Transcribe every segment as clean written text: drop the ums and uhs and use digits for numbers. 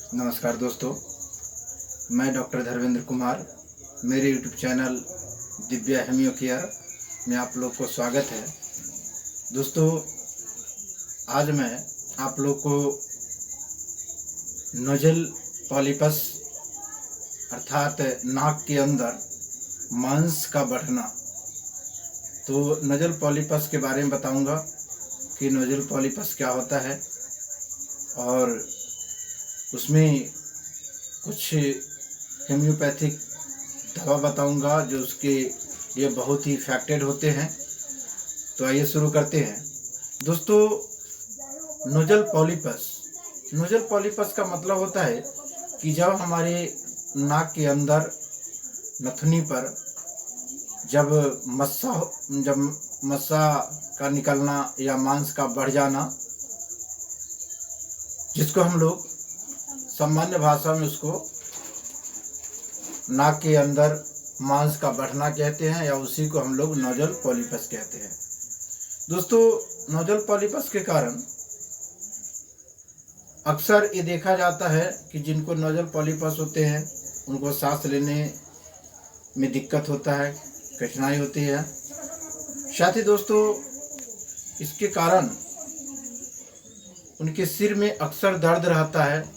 नमस्कार दोस्तों, मैं डॉक्टर धर्मेंद्र कुमार। मेरे यूट्यूब चैनल दिव्या हेमियो केयर में आप लोग को स्वागत है। दोस्तों, आज मैं आप लोग को नोजल पॉलिपस अर्थात नाक के अंदर मांस का बढ़ना, तो नोजल पॉलिपस के बारे में बताऊंगा कि नोजल पॉलिपस क्या होता है और उसमें कुछ हेम्योपैथिक दवा बताऊंगा जो उसके लिए बहुत ही इफेक्टेड होते हैं। तो आइए शुरू करते हैं। दोस्तों, नोजल पॉलिपस का मतलब होता है कि जब हमारे नाक के अंदर नथुनी पर जब मस्सा का निकलना या मांस का बढ़ जाना, जिसको हम लोग सामान्य भाषा में उसको नाक के अंदर मांस का बढ़ना कहते हैं, या उसी को हम लोग नोजल पॉलिपस कहते हैं। दोस्तों, नोजल पॉलिपस के कारण अक्सर ये देखा जाता है कि जिनको नोजल पॉलिपस होते हैं उनको सांस लेने में दिक्कत होता है, कठिनाई होती है। साथ ही दोस्तों, इसके कारण उनके सिर में अक्सर दर्द रहता है।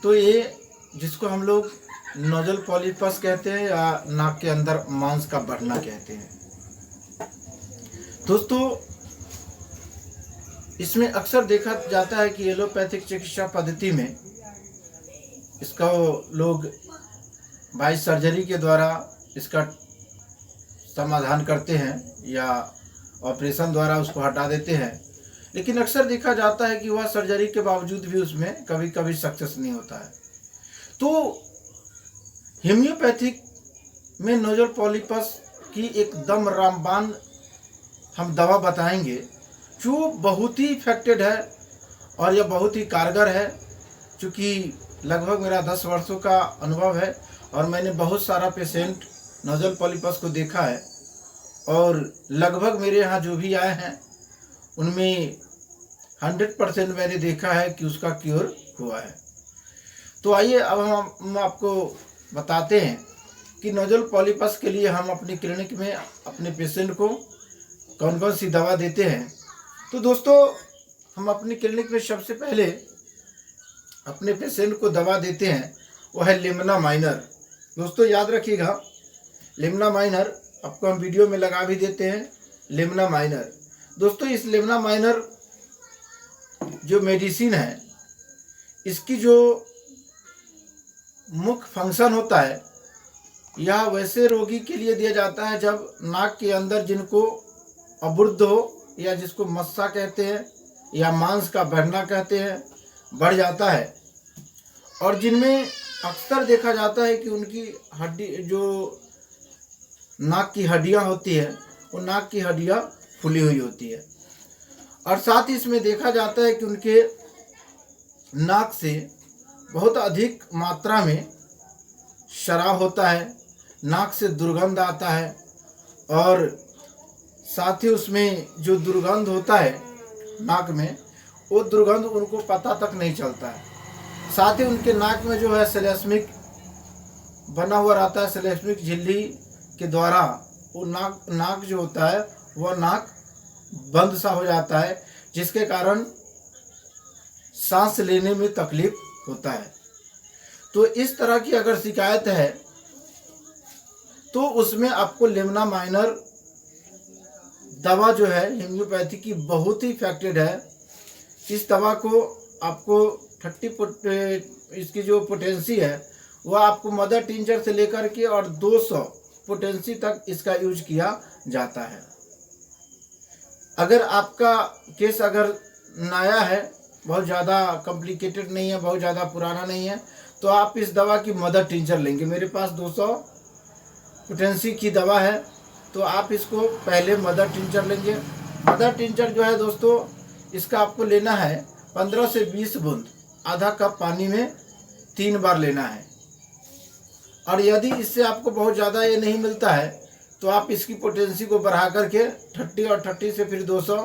तो ये जिसको हम लोग नोजल पॉलिपस कहते हैं या नाक के अंदर मांस का बढ़ना कहते हैं। दोस्तों, इसमें अक्सर देखा जाता है कि एलोपैथिक चिकित्सा पद्धति में इसका लोग बाई सर्जरी के द्वारा इसका समाधान करते हैं या ऑपरेशन द्वारा उसको हटा देते हैं, लेकिन अक्सर देखा जाता है कि वह सर्जरी के बावजूद भी उसमें कभी कभी सक्सेस नहीं होता है। तो हेम्योपैथिक में नोजल पॉलिपस की एकदम रामबाण हम दवा बताएंगे जो बहुत ही इफेक्टेड है और यह बहुत ही कारगर है। चूँकि लगभग मेरा 10 वर्षों का अनुभव है और मैंने बहुत सारा पेशेंट नोजल पॉलिपस को देखा है, और लगभग मेरे यहाँ जो भी आए हैं उनमें 100% मैंने देखा है कि उसका क्योर हुआ है। तो आइए अब हम आपको बताते हैं कि नोजल पॉलिपस के लिए हम अपनी क्लिनिक में अपने पेशेंट को कौन कौन सी दवा देते हैं। तो दोस्तों, हम अपनी क्लिनिक में सबसे पहले अपने पेशेंट को दवा देते हैं, वो है लिमना माइनर। दोस्तों याद रखिएगा, लिमना माइनर आपको हम वीडियो में लगा भी देते हैं। लिमना माइनर दोस्तों, इस लिमना माइनर जो मेडिसिन है, इसकी जो मुख्य फंक्शन होता है, यह वैसे रोगी के लिए दिया जाता है जब नाक के अंदर जिनको अवरुद्ध हो या जिसको मस्सा कहते हैं या मांस का बढ़ना कहते हैं, बढ़ जाता है, और जिनमें अक्सर देखा जाता है कि उनकी हड्डी जो नाक की हड्डियां होती है वो नाक की हड्डियां फूली हुई होती है, और साथ ही इसमें देखा जाता है कि उनके नाक से बहुत अधिक मात्रा में शराब होता है, नाक से दुर्गंध आता है, और साथ ही उसमें जो दुर्गंध होता है नाक में, वो दुर्गंध उनको पता तक नहीं चलता है। साथ ही उनके नाक में जो है सेलेस्मिक बना हुआ रहता है, सेलेस्मिक झिल्ली के द्वारा वो नाक जो होता है वह नाक बंद सा हो जाता है, जिसके कारण सांस लेने में तकलीफ होता है। तो इस तरह की अगर शिकायत है तो उसमें आपको लिमना माइनर दवा जो है हेम्योपैथी की बहुत ही इफेक्टेड है। इस दवा को आपको 30 इसकी जो पोटेंसी है वह आपको मदर टिंचर से लेकर के और 200 पोटेंसी तक इसका यूज किया जाता है। अगर आपका केस अगर नया है, बहुत ज़्यादा कॉम्प्लिकेटेड नहीं है, बहुत ज़्यादा पुराना नहीं है, तो आप इस दवा की मदर टिंचर लेंगे। मेरे पास 200 पोटेंसी की दवा है, तो आप इसको पहले मदर टिंचर लेंगे। मदर टिंचर जो है दोस्तों, इसका आपको लेना है 15 से 20 बूंद आधा कप पानी में 3 बार लेना है। और यदि इससे आपको बहुत ज़्यादा ये नहीं मिलता है तो आप इसकी पोटेंसी को बढ़ा करके 30 और 30 से फिर 200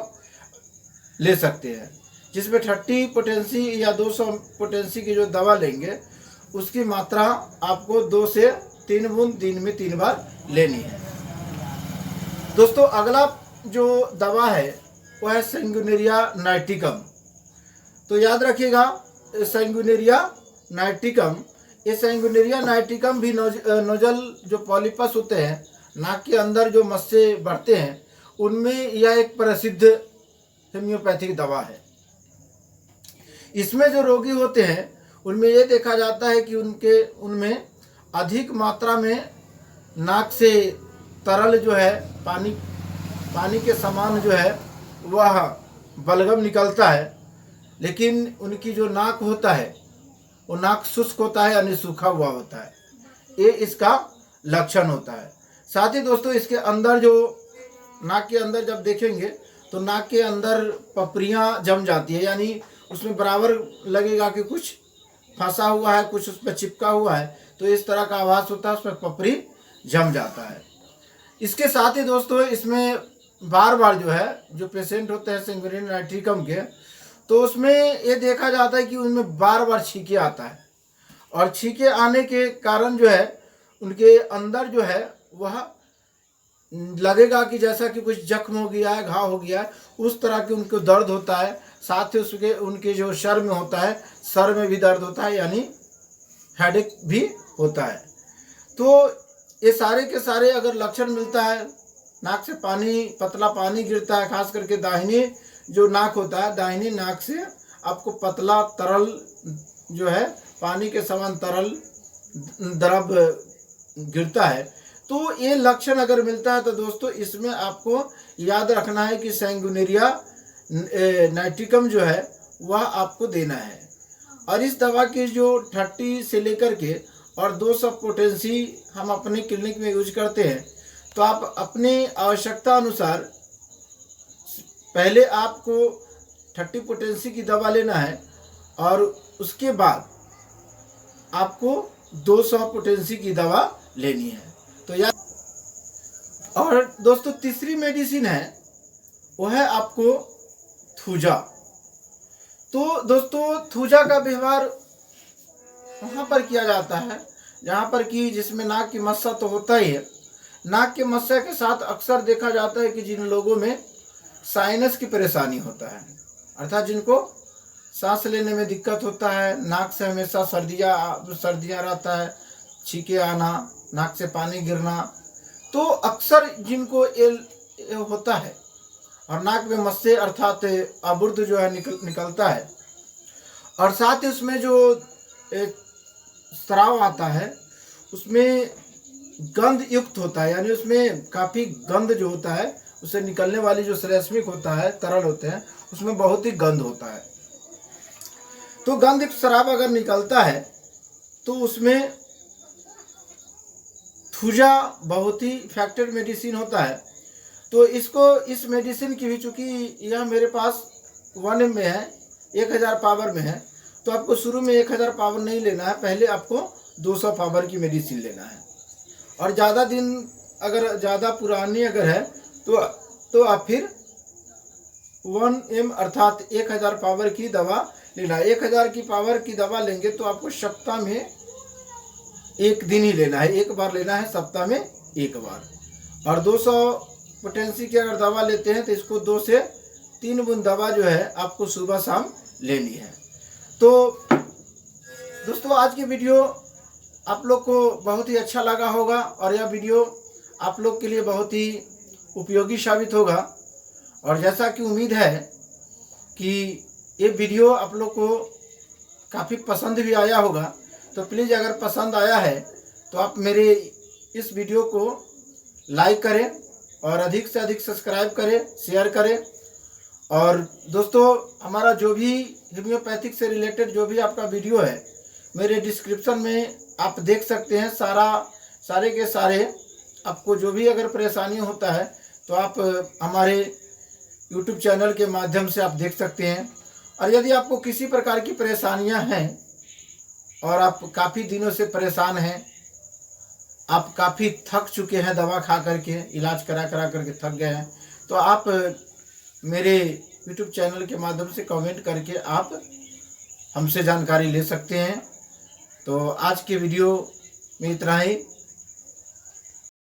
ले सकते हैं। जिसमें 30 पोटेंसी या 200 पोटेंसी की जो दवा लेंगे उसकी मात्रा आपको 2 से 3 बूंद दिन में 3 बार लेनी है। दोस्तों अगला जो दवा है वह है सैंगुनेरिया नाइटिकम। तो याद रखिएगा सैंगुनेरिया नाइटिकम, ये सैंगुनेरिया नाइटिकम भी नोजल जो पॉलिपस होते हैं नाक के अंदर जो मस्से बढ़ते हैं उनमें यह एक प्रसिद्ध होम्योपैथिक दवा है। इसमें जो रोगी होते हैं उनमें ये देखा जाता है कि उनमें अधिक मात्रा में नाक से तरल जो है पानी के समान जो है वह बलगम निकलता है, लेकिन उनकी जो नाक होता है वो नाक शुष्क होता है यानी सूखा हुआ होता है। ये इसका लक्षण होता है। साथ ही दोस्तों इसके अंदर जो नाक के अंदर जब देखेंगे तो नाक के अंदर पपड़ियाँ जम जाती है, यानी उसमें बराबर लगेगा कि कुछ फंसा हुआ है, कुछ उस पर चिपका हुआ है, तो इस तरह का आभास होता है, उसमें पपड़ी जम जाता है। इसके साथ ही दोस्तों इसमें बार बार जो है जो पेशेंट होते हैं सैंगुनेरिया नाइटिकम के, तो उसमें ये देखा जाता है कि उनमें बार बार छींके आता है, और छींके आने के कारण जो है उनके अंदर जो है वह लगेगा कि जैसा कि कुछ जख्म हो गया है, घाव हो गया है, उस तरह के उनको दर्द होता है। साथ ही उसके उनके जो सर में होता है, सर में भी दर्द होता है, यानी हेडेक भी होता है। तो ये सारे के सारे अगर लक्षण मिलता है, नाक से पतला पानी गिरता है, खास करके दाहिनी जो नाक होता है, दाहिनी नाक से आपको पतला तरल जो है पानी के समान तरल द्रव गिरता है, तो ये लक्षण अगर मिलता है तो दोस्तों इसमें आपको याद रखना है कि सैंगुनेरिया नाइटिकम जो है वह आपको देना है। और इस दवा की जो 30 से लेकर के और 200 पोटेंसी हम अपने क्लिनिक में यूज करते हैं, तो आप अपनी आवश्यकता अनुसार पहले आपको 30 पोटेंसी की दवा लेना है और उसके बाद आपको 200 पोटेंसी की दवा लेनी है। तो यार, और दोस्तों तीसरी मेडिसिन है वो है आपको थूजा। तो दोस्तों थूजा का व्यवहार वहाँ पर किया जाता है जहाँ पर कि जिसमें नाक की मस्सा तो होता ही है। नाक के मस्सा के साथ अक्सर देखा जाता है कि जिन लोगों में साइनस की परेशानी होता है, अर्थात जिनको सांस लेने में दिक्कत होता है, नाक से हमेशा सर्दियाँ रहता है, छींके आना, नाक से पानी गिरना, तो अक्सर जिनको ये होता है और नाक में मस्से अर्थात अबुर्द जो है निकलता है, और साथ ही उसमें जो एक स्राव आता है उसमें गंध युक्त होता है, यानी उसमें काफ़ी गंध जो होता है उससे निकलने वाली जो श्लेष्मिक होता है, तरल होते हैं, उसमें बहुत ही गंध होता है। तो गंध युक्त शराब अगर निकलता है तो उसमें थूजा बहुत ही इफेक्टिव मेडिसिन होता है। तो इस मेडिसिन की भी, चूँकि यह मेरे पास 1 में है, 1000 पावर में है, तो आपको शुरू में 1000 पावर नहीं लेना है, पहले आपको 200 पावर की मेडिसिन लेना है। और ज़्यादा दिन अगर ज़्यादा पुरानी अगर है तो आप फिर 1 अर्थात 1000 पावर की दवा लेना है। 1000 की पावर की दवा लेंगे तो आपको सप्ताह में 1 दिन ही लेना है, 1 बार लेना है सप्ताह में 1 बार। और 200 पोटेंसी की अगर दवा लेते हैं तो इसको 2 से 3 बूंद दवा जो है आपको सुबह शाम लेनी है। तो दोस्तों आज की वीडियो आप लोग को बहुत ही अच्छा लगा होगा और यह वीडियो आप लोग के लिए बहुत ही उपयोगी साबित होगा। और जैसा कि उम्मीद है कि ये वीडियो आप लोग को काफ़ी पसंद भी आया होगा, तो प्लीज़ अगर पसंद आया है तो आप मेरे इस वीडियो को लाइक करें और अधिक से अधिक सब्सक्राइब करें, शेयर करें। और दोस्तों हमारा जो भी होम्योपैथिक से रिलेटेड जो भी आपका वीडियो है मेरे डिस्क्रिप्शन में आप देख सकते हैं। सारे के सारे आपको जो भी अगर परेशानी होता है तो आप हमारे YouTube चैनल के माध्यम से आप देख सकते हैं। और यदि आपको किसी प्रकार की परेशानियां हैं और आप काफ़ी दिनों से परेशान हैं, आप काफ़ी थक चुके हैं, दवा खा करके, इलाज करा करके थक गए हैं, तो आप मेरे यूट्यूब चैनल के माध्यम से कमेंट करके आप हमसे जानकारी ले सकते हैं। तो आज के वीडियो में इतना ही।